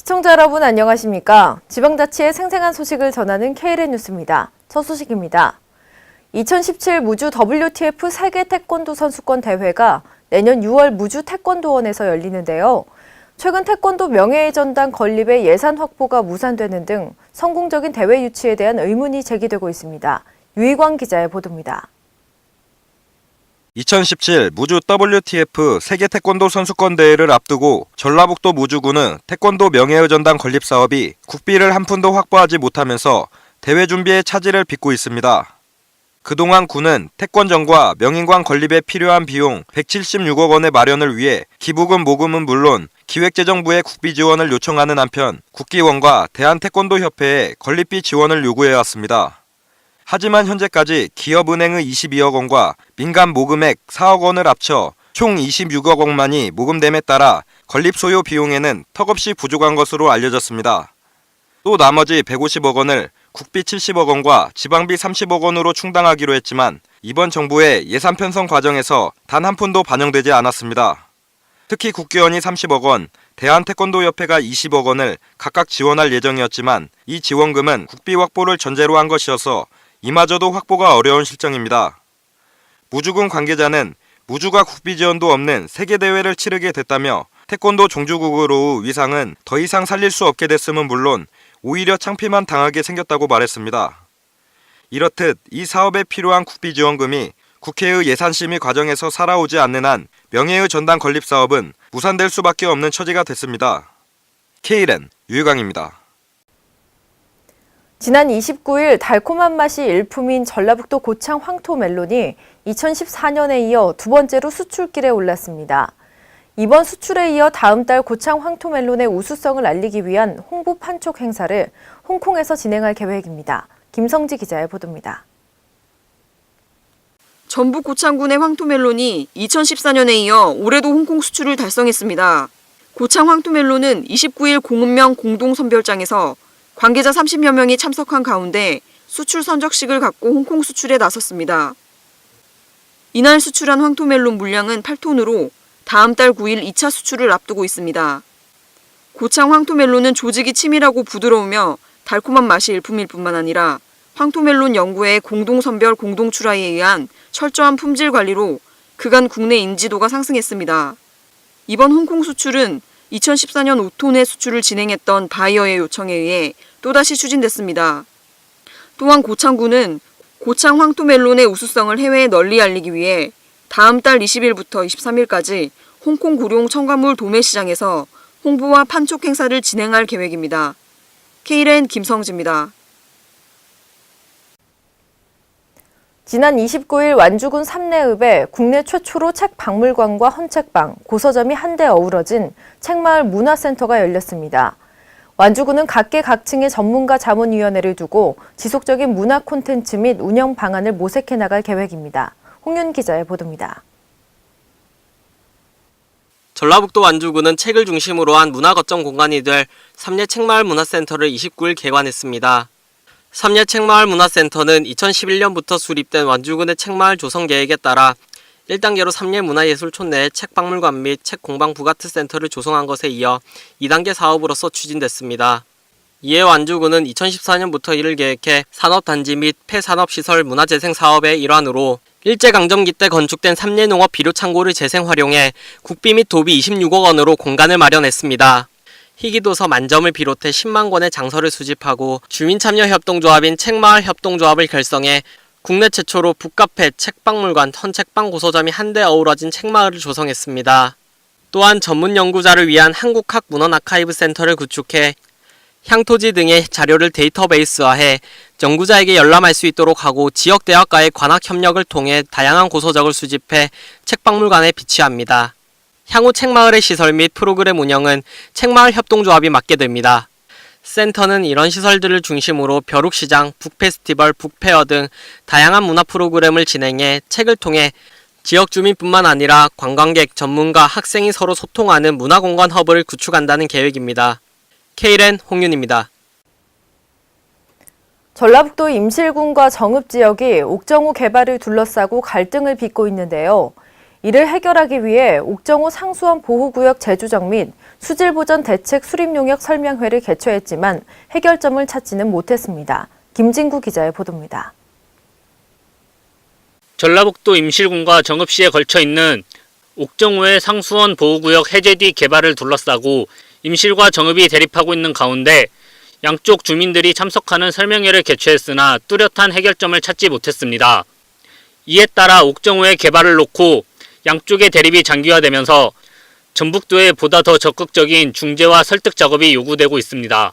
시청자 여러분 안녕하십니까? 지방자치의 생생한 소식을 전하는 KLN 뉴스입니다. 첫 소식입니다. 2017 무주 WTF 세계 태권도 선수권 대회가 내년 6월 무주 태권도원에서 열리는데요. 최근 태권도 명예의 전당 건립의 예산 확보가 무산되는 등 성공적인 대회 유치에 대한 의문이 제기되고 있습니다. 유희광 기자의 보도입니다. 2017 무주 WTF 세계 태권도 선수권 대회를 앞두고 전라북도 무주군은 태권도 명예의 전당 건립 사업이 국비를 한 푼도 확보하지 못하면서 대회 준비에 차질을 빚고 있습니다. 그동안 군은 태권전과 명인관 건립에 필요한 비용 176억 원의 마련을 위해 기부금 모금은 물론 기획재정부에 국비 지원을 요청하는 한편 국기원과 대한태권도협회에 건립비 지원을 요구해왔습니다. 하지만 현재까지 기업은행의 22억 원과 민간 모금액 4억 원을 합쳐 총 26억 원만이 모금됨에 따라 건립 소요 비용에는 턱없이 부족한 것으로 알려졌습니다. 또 나머지 150억 원을 국비 70억 원과 지방비 30억 원으로 충당하기로 했지만 이번 정부의 예산 편성 과정에서 단 한 푼도 반영되지 않았습니다. 특히 국기원이 30억 원, 대한태권도협회가 20억 원을 각각 지원할 예정이었지만 이 지원금은 국비 확보를 전제로 한 것이어서 이마저도 확보가 어려운 실정입니다. 무주군 관계자는 무주가 국비 지원도 없는 세계대회를 치르게 됐다며 태권도 종주국으로 위상은 더 이상 살릴 수 없게 됐음은 물론 오히려 창피만 당하게 생겼다고 말했습니다. 이렇듯 이 사업에 필요한 국비 지원금이 국회의 예산심의 과정에서 살아오지 않는 한 명예의 전당 건립 사업은 무산될 수밖에 없는 처지가 됐습니다. KLN 유희광입니다. 지난 29일 달콤한 맛이 일품인 전라북도 고창 황토 멜론이 2014년에 이어 두 번째로 수출길에 올랐습니다. 이번 수출에 이어 다음 달 고창 황토 멜론의 우수성을 알리기 위한 홍보 판촉 행사를 홍콩에서 진행할 계획입니다. 김성지 기자의 보도입니다. 전북 고창군의 황토 멜론이 2014년에 이어 올해도 홍콩 수출을 달성했습니다. 고창 황토 멜론은 29일 공은명 공동선별장에서 관계자 30여 명이 참석한 가운데 수출 선적식을 갖고 홍콩 수출에 나섰습니다. 이날 수출한 황토멜론 물량은 8톤으로 다음 달 9일 2차 수출을 앞두고 있습니다. 고창 황토멜론은 조직이 치밀하고 부드러우며 달콤한 맛이 일품일 뿐만 아니라 황토멜론 연구회의 공동선별 공동출하에 의한 철저한 품질 관리로 그간 국내 인지도가 상승했습니다. 이번 홍콩 수출은 2014년 5톤의 수출을 진행했던 바이어의 요청에 의해 또다시 추진됐습니다. 또한 고창군은 고창 황토멜론의 우수성을 해외에 널리 알리기 위해 다음 달 20일부터 23일까지 홍콩 고룡 첨가물 도매시장에서 홍보와 판촉 행사를 진행할 계획입니다. KLN 김성지입니다. 지난 29일 완주군 삼내읍에 국내 최초로 책박물관과 헌책방, 고서점이 한데 어우러진 책마을 문화센터가 열렸습니다. 완주군은 각계각층의 전문가 자문위원회를 두고 지속적인 문화 콘텐츠 및 운영 방안을 모색해 나갈 계획입니다. 홍윤 기자의 보도입니다. 전라북도 완주군은 책을 중심으로 한 문화 거점 공간이 될 삼례 책마을 문화센터를 29일 개관했습니다. 삼례 책마을 문화센터는 2011년부터 수립된 완주군의 책마을 조성 계획에 따라 1단계로 삼례 문화예술촌 내에 책박물관 및 책공방 부가트센터를 조성한 것에 이어 2단계 사업으로서 추진됐습니다. 이에 완주군은 2014년부터 이를 계획해 산업단지 및 폐산업시설 문화재생 사업의 일환으로 일제강점기 때 건축된 삼례농업 비료창고를 재생활용해 국비 및 도비 26억 원으로 공간을 마련했습니다. 희귀도서 만점을 비롯해 10만 권의 장서를 수집하고 주민참여협동조합인 책마을협동조합을 결성해 국내 최초로 북카페, 책박물관, 헌책방 고서점이 한데 어우러진 책마을을 조성했습니다. 또한 전문 연구자를 위한 한국학문헌아카이브 센터를 구축해 향토지 등의 자료를 데이터베이스화해 연구자에게 열람할 수 있도록 하고 지역 대학과의 관학 협력을 통해 다양한 고서적을 수집해 책박물관에 비치합니다. 향후 책마을의 시설 및 프로그램 운영은 책마을 협동조합이 맡게 됩니다. 센터는 이런 시설들을 중심으로 벼룩시장, 북페스티벌, 북페어 등 다양한 문화 프로그램을 진행해 책을 통해 지역 주민뿐만 아니라 관광객, 전문가, 학생이 서로 소통하는 문화공간 허브를 구축한다는 계획입니다. KLN 홍윤입니다. 전라북도 임실군과 정읍 지역이 옥정호 개발을 둘러싸고 갈등을 빚고 있는데요. 이를 해결하기 위해 옥정호 상수원 보호구역 재조정 및 수질보전 대책 수립용역 설명회를 개최했지만 해결점을 찾지는 못했습니다. 김진구 기자의 보도입니다. 전라북도 임실군과 정읍시에 걸쳐 있는 옥정호의 상수원 보호구역 해제 뒤 개발을 둘러싸고 임실과 정읍이 대립하고 있는 가운데 양쪽 주민들이 참석하는 설명회를 개최했으나 뚜렷한 해결점을 찾지 못했습니다. 이에 따라 옥정호의 개발을 놓고 양쪽의 대립이 장기화되면서 전북도에 보다 더 적극적인 중재와 설득 작업이 요구되고 있습니다.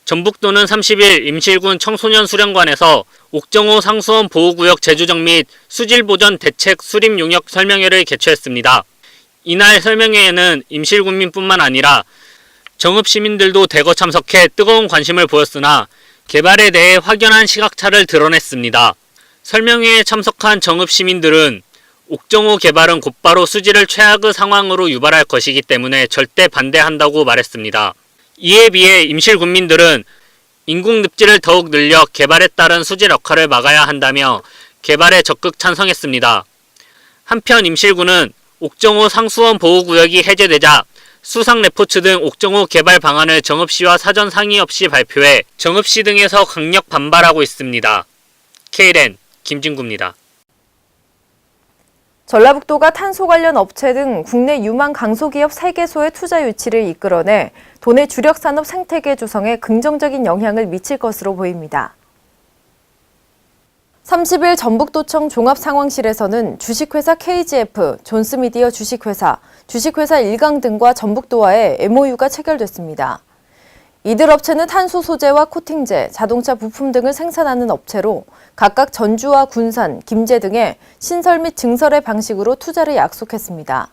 전북도는 30일 임실군 청소년 수련관에서 옥정호 상수원 보호구역 재조정 및 수질보전 대책 수립 용역 설명회를 개최했습니다. 이날 설명회에는 임실군민뿐만 아니라 정읍 시민들도 대거 참석해 뜨거운 관심을 보였으나 개발에 대해 확연한 시각차를 드러냈습니다. 설명회에 참석한 정읍 시민들은 옥정호 개발은 곧바로 수질을 최악의 상황으로 유발할 것이기 때문에 절대 반대한다고 말했습니다. 이에 비해 임실군민들은 인공늪지를 더욱 늘려 개발에 따른 수질 악화를 막아야 한다며 개발에 적극 찬성했습니다. 한편 임실군은 옥정호 상수원 보호구역이 해제되자 수상레포츠 등 옥정호 개발 방안을 정읍시와 사전 상의 없이 발표해 정읍시 등에서 강력 반발하고 있습니다. KLN 김진구입니다. 전라북도가 탄소 관련 업체 등 국내 유망 강소기업 3개소의 투자 유치를 이끌어내 도내 주력 산업 생태계 조성에 긍정적인 영향을 미칠 것으로 보입니다. 30일 전북도청 종합상황실에서는 주식회사 KGF, 존스미디어 주식회사, 주식회사 일강 등과 전북도와의 MOU가 체결됐습니다. 이들 업체는 탄소 소재와 코팅제, 자동차 부품 등을 생산하는 업체로 각각 전주와 군산, 김제 등의 신설 및 증설의 방식으로 투자를 약속했습니다.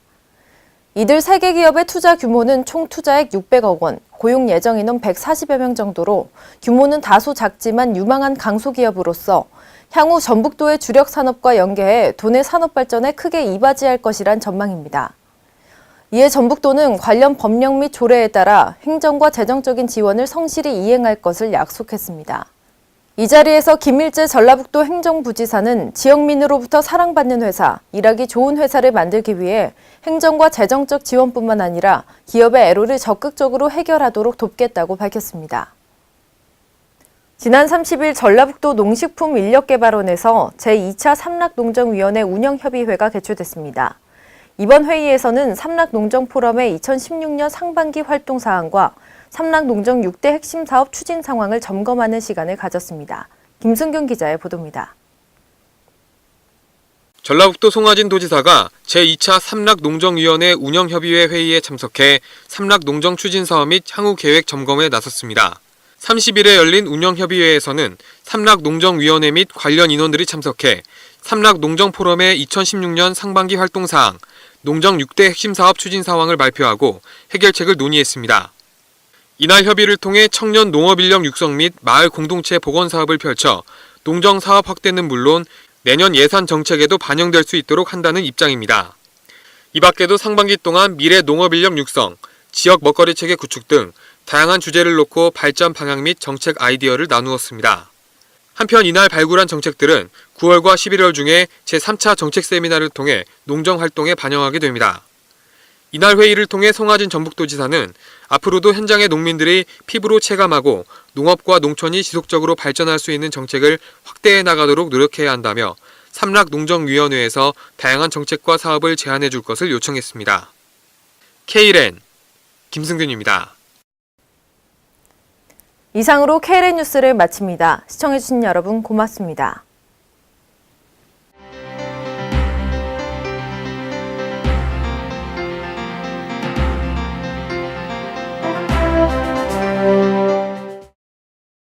이들 3개 기업의 투자 규모는 총 투자액 600억 원, 고용 예정 인원 140여 명 정도로 규모는 다소 작지만 유망한 강소기업으로서 향후 전북도의 주력 산업과 연계해 도내 산업 발전에 크게 이바지할 것이란 전망입니다. 이에 전북도는 관련 법령 및 조례에 따라 행정과 재정적인 지원을 성실히 이행할 것을 약속했습니다. 이 자리에서 김일재 전라북도 행정부지사는 지역민으로부터 사랑받는 회사, 일하기 좋은 회사를 만들기 위해 행정과 재정적 지원뿐만 아니라 기업의 애로를 적극적으로 해결하도록 돕겠다고 밝혔습니다. 지난 30일 전라북도 농식품인력개발원에서 제2차 삼락농정위원회 운영협의회가 개최됐습니다. 이번 회의에서는 삼락농정포럼의 2016년 상반기 활동 사항과 삼락농정 6대 핵심 사업 추진 상황을 점검하는 시간을 가졌습니다. 김승균 기자의 보도입니다. 전라북도 송하진 도지사가 제2차 삼락농정위원회 운영협의회 회의에 참석해 삼락농정 추진 사업 및 향후 계획 점검에 나섰습니다. 30일에 열린 운영협의회에서는 삼락농정위원회 및 관련 인원들이 참석해 삼락농정포럼의 2016년 상반기 활동사항, 농정 6대 핵심 사업 추진 상황을 발표하고 해결책을 논의했습니다. 이날 협의를 통해 청년 농업인력 육성 및 마을 공동체 복원 사업을 펼쳐 농정 사업 확대는 물론 내년 예산 정책에도 반영될 수 있도록 한다는 입장입니다. 이 밖에도 상반기 동안 미래 농업인력 육성, 지역 먹거리 체계 구축 등 다양한 주제를 놓고 발전 방향 및 정책 아이디어를 나누었습니다. 한편 이날 발굴한 정책들은 9월과 11월 중에 제3차 정책 세미나를 통해 농정 활동에 반영하게 됩니다. 이날 회의를 통해 송하진 전북도지사는 앞으로도 현장의 농민들이 피부로 체감하고 농업과 농촌이 지속적으로 발전할 수 있는 정책을 확대해 나가도록 노력해야 한다며 삼락농정위원회에서 다양한 정책과 사업을 제안해 줄 것을 요청했습니다. KLN 김승균입니다. 이상으로 KLN 뉴스를 마칩니다. 시청해주신 여러분 고맙습니다.